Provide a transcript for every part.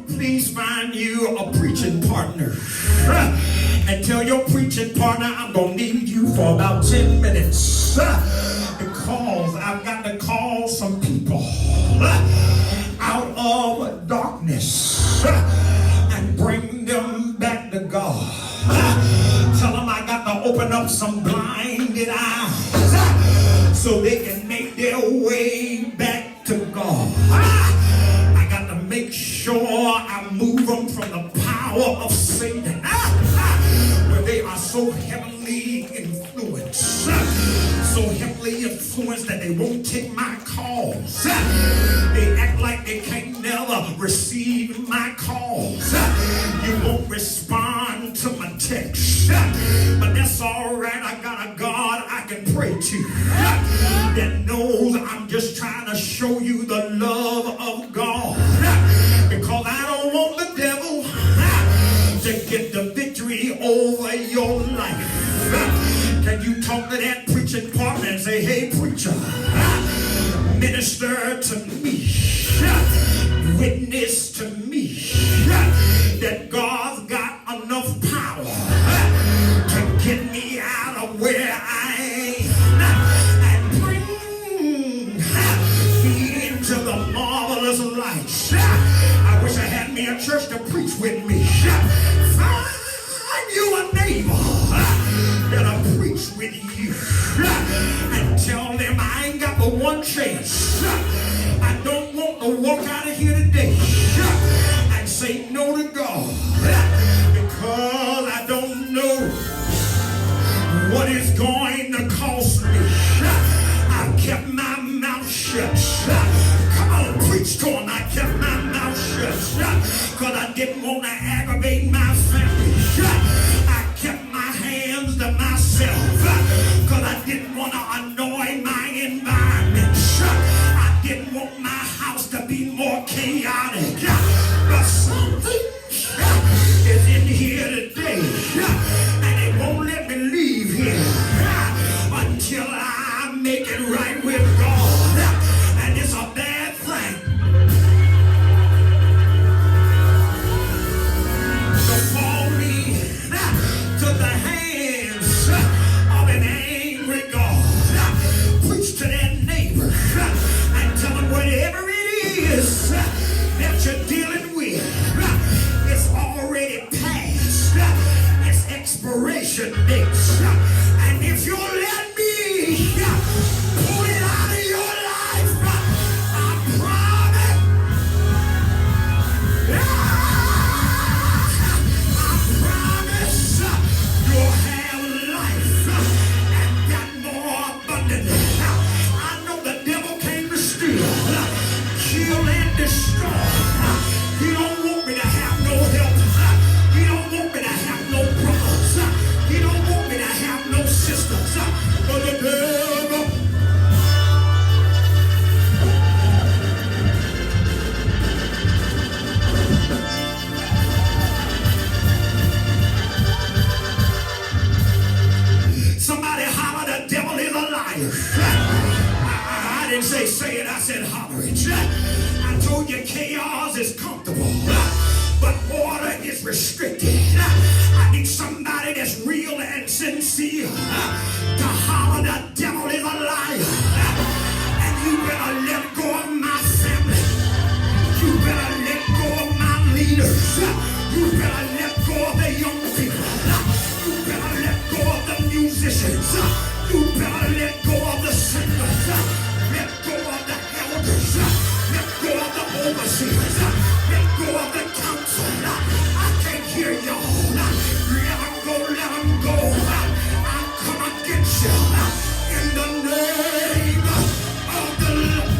please find you a preaching partner. And tell your preaching partner I'm going to need you for about 10 minutes. Because I've got to call some people out of darkness and bring them back to God. Tell them I got to open up some blinded eyes so they can make their way back to God. I got to make sure I move them from the power of Satan, where they are so heavily influenced. So heavily influenced that they won't take my calls. They act like they can't never receive my calls. You won't respond to my text, but that's all right. I got a God I can pray to that knows I'm just trying to show you the love of God, because I don't want the devil to get the victory over your life. Can you talk to that preaching partner and say, hey preacher, minister to me, witness to me that God's got enough power to get me out of where I am and bring me into the marvelous light. I wish I had me a church to preach with me. Find you a neighbor that'll preach with you and tell them I ain't got but one chance. I don't want to walk out of here today and say no to God, because I don't know what it's going to cost me. I kept my mouth shut. Come on, preach to him. I kept my mouth shut because I didn't want to aggravate my family. I kept my hands to myself because I didn't want to annoy my environment. I didn't want my house to be more chaotic. But something is in here today, and they won't let me leave here until I make it right with God. And it's a bad thing to fall me to the hands of an angry God. Preach to that neighbor and tell them whatever it is that you're dealing with, it's already past its expiration dates. And if you'll let me pull it out of your life, I promise, you'll have life and that more abundantly. I know the devil came to steal, kill, and destroy. He don't want me to have no help. He don't want me to have no brothers. He don't want me to have no sisters. But the devil, somebody holler, the devil is a liar. I didn't say it, I said holler it. I told you chaos is comfortable, but order is restricted. I need somebody that's real and sincere to holler, the devil is a liar. And you better let go of my family. You better let go of my leaders. You better let go of the young people. You better let go of the musicians. You better let go of the singers. Let go of the elders. Let go of the overseers. Let go of the council. I can't hear y'all. Let them go. I'll come against you in the name of the Lord.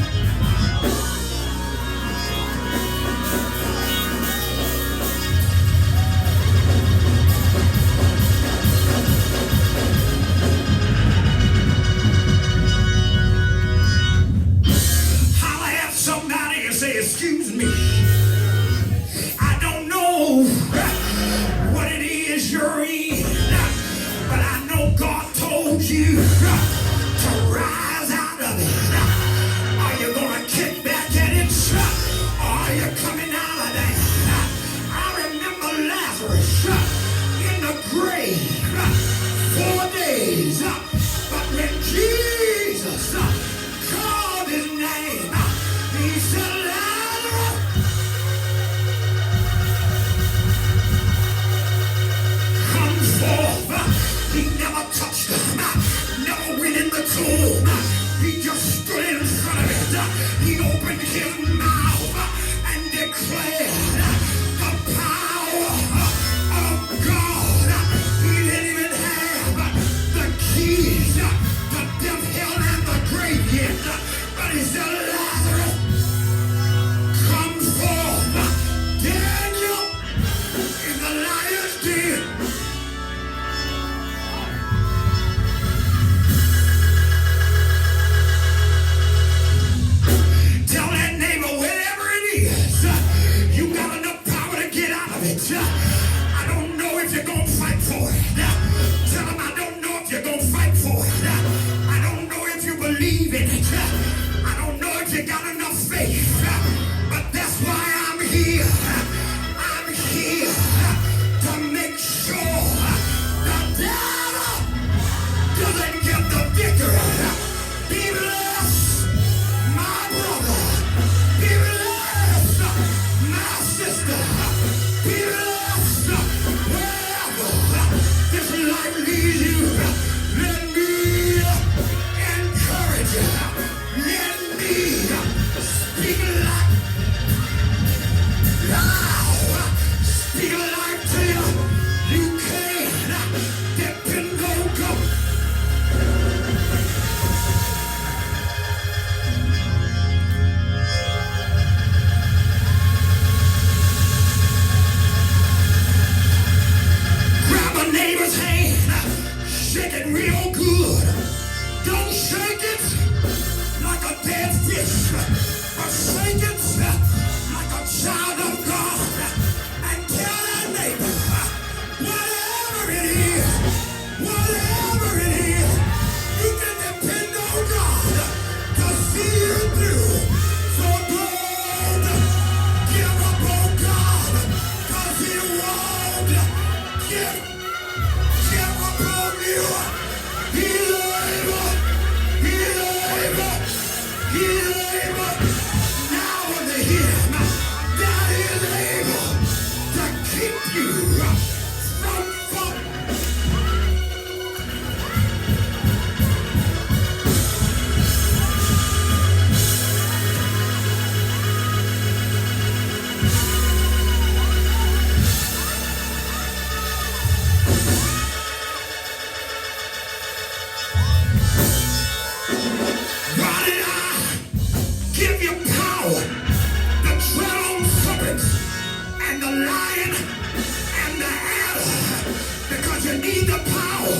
sister, be blessed wherever this life leads you. Let me encourage you. Let me speak life. Now, speak life to you. You can depend on God. Grab a neighbor's hand, shake it real good. Don't shake it like a dead fish, but shake it like a child of God. And tell that neighbor, whatever it is, you can depend on God to see you through. So don't give up on God, because He won't give up on you. He's able. Now unto Him that is able to keep you from falling. Why did I give you power to tread on serpents and the lion and the adder? Because you need the power